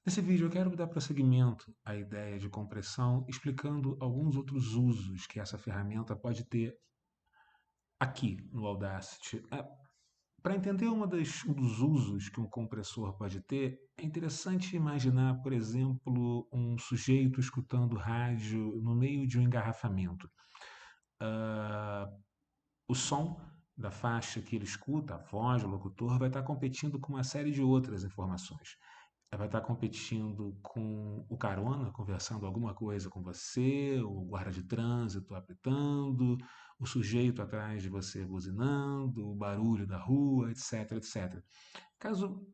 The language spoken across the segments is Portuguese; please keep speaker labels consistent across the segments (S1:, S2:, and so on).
S1: Nesse vídeo eu quero dar prosseguimento à ideia de compressão, explicando alguns outros usos que essa ferramenta pode ter aqui no Audacity. Para entender um dos usos que um compressor pode ter, é interessante imaginar, por exemplo, um sujeito escutando rádio no meio de um engarrafamento. Ah, o som da faixa que ele escuta, a voz do locutor, vai estar competindo com uma série de outras informações. Ela vai estar competindo com o carona, conversando alguma coisa com você, o guarda de trânsito apitando, o sujeito atrás de você buzinando, o barulho da rua, etc, etc. Caso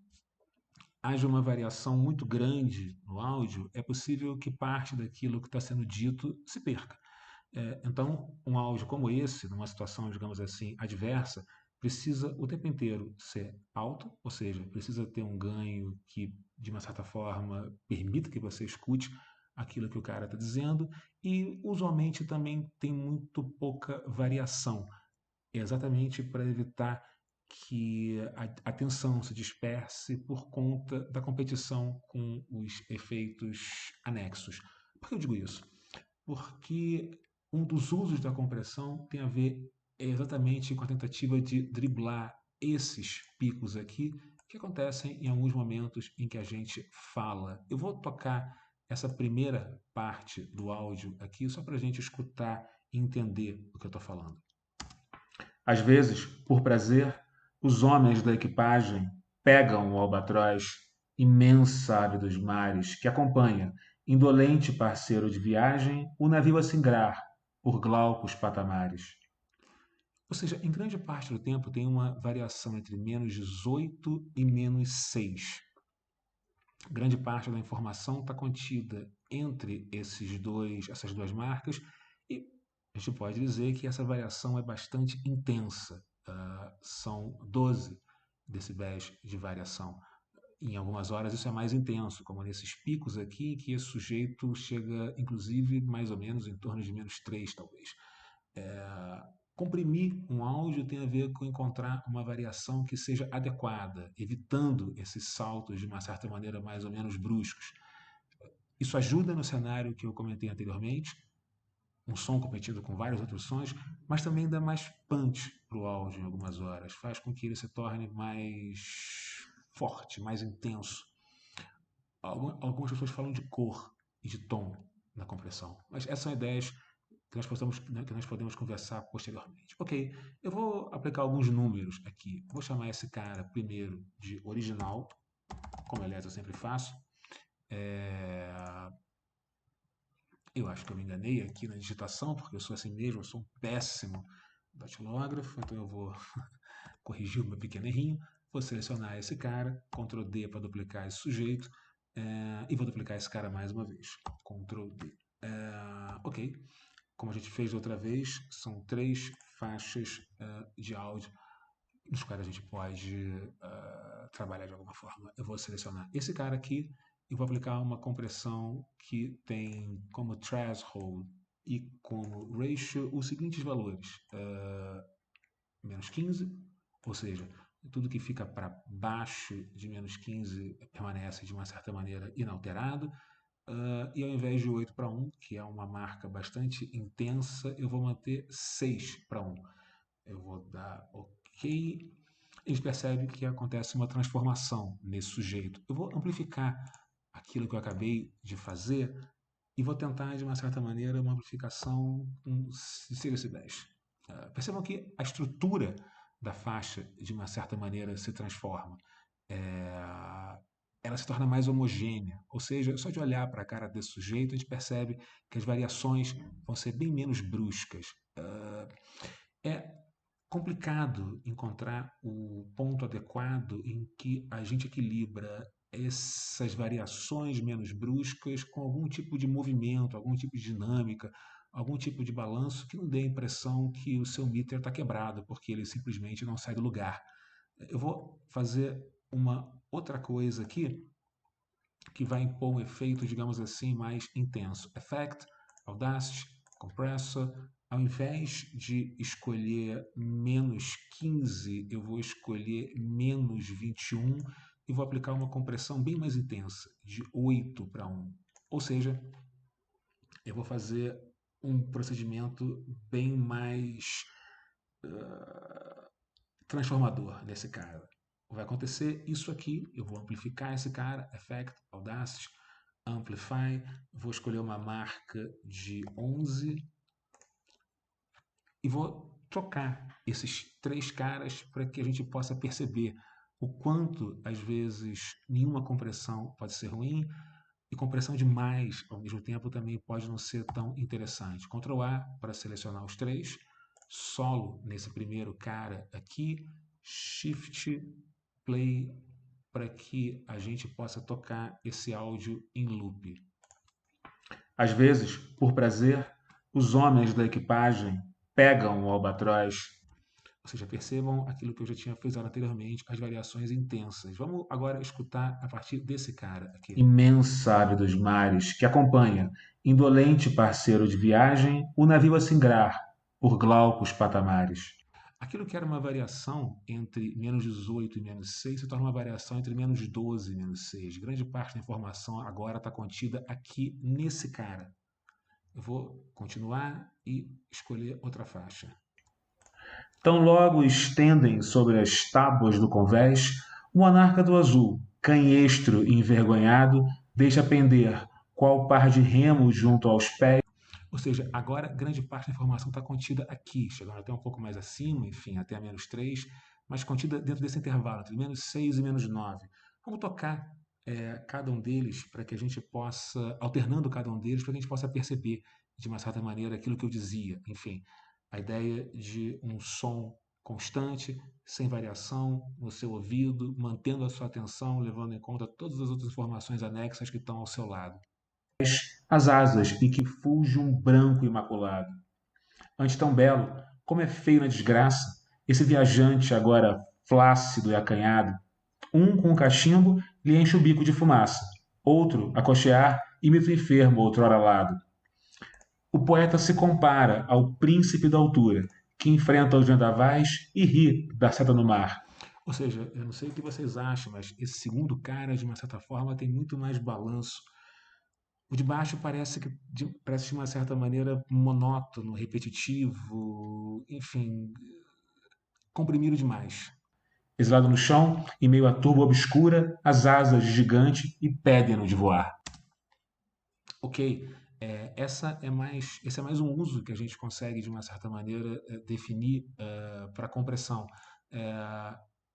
S1: haja uma variação muito grande no áudio, é possível que parte daquilo que está sendo dito se perca. Então, um áudio como esse, numa situação, digamos assim, adversa, precisa o tempo inteiro ser alto, ou seja, precisa ter um ganho que, de uma certa forma, permita que você escute aquilo que o cara está dizendo, e usualmente também tem muito pouca variação, exatamente para evitar que a atenção se disperse por conta da competição com os efeitos anexos. Por que eu digo isso? Porque um dos usos da compressão tem a ver exatamente com a tentativa de driblar esses picos aqui que acontecem em alguns momentos em que a gente fala. Eu vou tocar essa primeira parte do áudio aqui só para a gente escutar e entender o que eu estou falando. Às vezes, por prazer, os homens da equipagem pegam o albatroz, imensa ave dos mares, que acompanha, indolente parceiro de viagem, o navio a singrar por glaucos patamares. Ou seja, em grande parte do tempo tem uma variação entre -18 e -6. Grande parte da informação está contida entre essas duas marcas e a gente pode dizer que essa variação é bastante intensa. São 12 decibéis de variação. Em algumas horas isso é mais intenso, como nesses picos aqui, que esse sujeito chega, inclusive, mais ou menos em torno de -3, talvez. É, Comprimir um áudio tem a ver com encontrar uma variação que seja adequada, evitando esses saltos de uma certa maneira mais ou menos bruscos. Isso ajuda no cenário que eu comentei anteriormente, um som competido com vários outros sons, mas também dá mais punch para o áudio em algumas horas, faz com que ele se torne mais forte, mais intenso. Algumas pessoas falam de cor e de tom na compressão, mas essas são ideias que nós podemos conversar posteriormente. Ok, eu vou aplicar alguns números aqui. Vou chamar esse cara primeiro de original, como aliás eu sempre faço. É, Eu acho que eu me enganei aqui na digitação, porque eu sou assim mesmo, eu sou um péssimo datilógrafo, então eu vou corrigir o meu pequeno errinho. Vou selecionar esse cara, Ctrl D para duplicar esse sujeito, e vou duplicar esse cara mais uma vez. Ctrl D. Ok, como a gente fez outra vez, são 3 faixas de áudio nos quais a gente pode trabalhar de alguma forma. Eu vou selecionar esse cara aqui e vou aplicar uma compressão que tem como threshold e como ratio os seguintes valores: -15, ou seja, tudo que fica para baixo de -15 permanece de uma certa maneira inalterado. E ao invés de 8 para 1, que é uma marca bastante intensa, eu vou manter 6 para 1. Eu vou dar OK. A gente percebe que acontece uma transformação nesse sujeito. Eu vou amplificar aquilo que eu acabei de fazer e vou tentar, de uma certa maneira, uma amplificação com 6 decibéis. Percebam que a estrutura da faixa, de uma certa maneira, se transforma. É, Ela se torna mais homogênea. Ou seja, só de olhar para a cara desse sujeito, a gente percebe que as variações vão ser bem menos bruscas. É complicado encontrar o ponto adequado em que a gente equilibra essas variações menos bruscas com algum tipo de movimento, algum tipo de dinâmica, algum tipo de balanço que não dê a impressão que o seu meter está quebrado, porque ele simplesmente não sai do lugar. Eu vou fazer uma outra coisa aqui que vai impor um efeito, digamos assim, mais intenso. Effect, Audacity, Compressor. Ao invés de escolher -15, eu vou escolher -21, e vou aplicar uma compressão bem mais intensa, de 8:1. Ou seja, eu vou fazer um procedimento bem mais transformador nesse cara. Vai acontecer isso aqui, eu vou amplificar esse cara, Effect, Audacity, Amplify, vou escolher uma marca de 11 e vou trocar esses três caras para que a gente possa perceber o quanto, às vezes, nenhuma compressão pode ser ruim e compressão demais, ao mesmo tempo, também pode não ser tão interessante. Ctrl A para selecionar os três, solo nesse primeiro cara aqui, Shift Play para que a gente possa tocar esse áudio em loop. Às vezes, por prazer, os homens da equipagem pegam o albatroz. Ou seja, percebam aquilo que eu já tinha frisado anteriormente, as variações intensas. Vamos agora escutar a partir desse cara aqui. Imensa ave dos mares, que acompanha, indolente parceiro de viagem, o navio a singrar por glaucos patamares. Aquilo que era uma variação entre -18 e -6 se torna uma variação entre -12 e -6. Grande parte da informação agora está contida aqui nesse cara. Eu vou continuar e escolher outra faixa. Tão logo estendem sobre as tábuas do convés, o monarca do azul, canhestro e envergonhado, deixa pender, qual par de remos junto aos pés. Ou seja, agora grande parte da informação está contida aqui, chegando até um pouco mais acima, enfim, até a -3, mas contida dentro desse intervalo, entre -6 e -9. Vamos tocar cada um deles para que a gente possa, alternando cada um deles, para que a gente possa perceber, de uma certa maneira, aquilo que eu dizia. Enfim, a ideia de um som constante, sem variação, no seu ouvido, mantendo a sua atenção, levando em conta todas as outras informações anexas que estão ao seu lado. As asas e que fulge um branco imaculado. Antes tão belo, como é feio na desgraça, esse viajante agora flácido e acanhado. Um com um cachimbo lhe enche o bico de fumaça, outro a cochear imita o enfermo outrora alado. O poeta se compara ao príncipe da altura, que enfrenta os vendavais e ri da seta no mar. Ou seja, eu não sei o que vocês acham, mas esse segundo cara, de uma certa forma, tem muito mais balanço. O de baixo parece de uma certa maneira monótono, repetitivo, enfim, comprimido demais. Exilado no chão, em meio à turba obscura, as asas de gigante impedem-no de voar. Ok, esse é mais um uso que a gente consegue, de uma certa maneira, definir para compressão.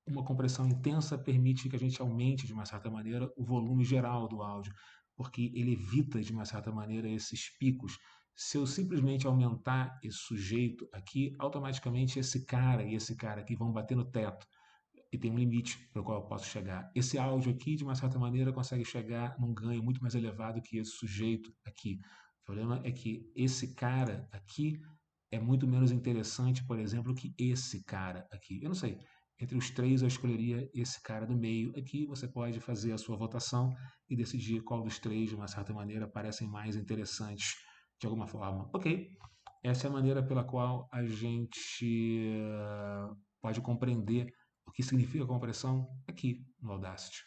S1: Uma compressão intensa permite que a gente aumente, de uma certa maneira, o volume geral do áudio, porque ele evita, de uma certa maneira, esses picos. Se eu simplesmente aumentar esse sujeito aqui, automaticamente esse cara e esse cara aqui vão bater no teto e tem um limite para o qual eu posso chegar. Esse áudio aqui, de uma certa maneira, consegue chegar num ganho muito mais elevado que esse sujeito aqui. O problema é que esse cara aqui é muito menos interessante, por exemplo, que esse cara aqui. Eu não sei. Entre os três, eu escolheria esse cara do meio. Aqui você pode fazer a sua votação e decidir qual dos três, de uma certa maneira, parecem mais interessantes de alguma forma. Ok, essa é a maneira pela qual a gente pode compreender o que significa compressão aqui no Audacity.